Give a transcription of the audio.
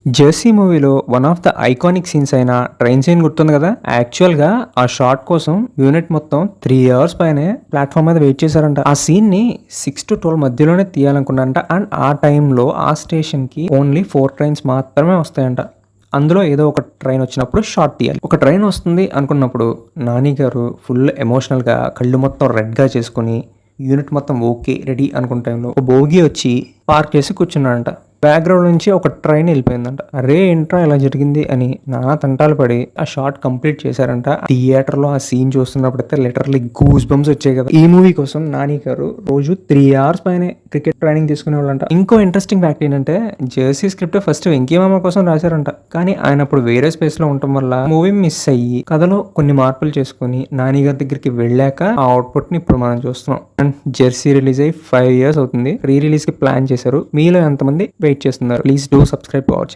'Jersey' మూవీలో one of the iconic scenes అయిన train scene గుర్తుంది కదా! యాక్చువల్‌గా ఆ షాట్ కోసం యూనిట్ మొత్తం 3 అవర్స్ పైనే ప్లాట్‌ఫామ్ మీద వెయిట్ చేశారంట. ఆ సీన్‌ని 6-12 మధ్యలోనే తీయాలనుకున్నారంట. అండ్ ఆ టైంలో ఆ స్టేషన్‌కి ఓన్లీ 4 ట్రైన్స్ మాత్రమే వస్తాయంట. అందులో ఏదో ఒక ట్రైన్ వచ్చినప్పుడు షాట్ తీయాలి. ఒక ట్రైన్ వస్తుంది అనుకున్నప్పుడు నాని గారు ఫుల్ ఎమోషనల్‌గా కళ్ళు మొత్తం రెడ్‌గా చేసుకొని యూనిట్ మొత్తం ఓకే రెడీ అనుకున్న టైంలో ఒక బోగీ వచ్చి పార్క్ చేసి కూర్చున్నాడంట. బ్యాక్గ్రౌండ్ నుంచి ఒక ట్రైన్ వెళ్ళిపోయిందంట. అరే ఏంట్రా ఇలా జరిగింది అని నానా తంటాలు పడి ఆ షాట్ కంప్లీట్ చేశారంట. థియేటర్ లో ఆ సీన్ చూస్తున్నప్పుడైతే లిటరల్లీ గూస్ బంప్స్ వచ్చాయి కదా. ఈ మూవీ కోసం నాని గారు రోజు 3 అవర్స్ పైన క్రికెట్ ట్రైనింగ్ తీసుకునే వాళ్ళంట. ఇంకో ఇంట్రెస్టింగ్ ఫ్యాక్ట్ ఏంటంటే జెర్సీ స్క్రిప్ట్ ఫస్ట్ వెంకీ మామ కోసం రాశారంట. కానీ ఆయన అప్పుడు వేరే స్పేస్ లో ఉండటం వల్ల మూవీ మిస్ అయ్యి కథలో కొన్ని మార్పులు చేసుకుని నాని గారి దగ్గరికి వెళ్ళాక ఆ అవుట్పుట్ ని ఇప్పుడు మనం చూస్తున్నాం. అండ్ జెర్సీ రిలీజ్ అయ్యి 5 years అవుతుంది. రీ రిలీజ్ కి ప్లాన్ చేశారు. మీలో ఎంతమంది వెయిట్ చేస్తున్నారు? Please do subscribe to our channel.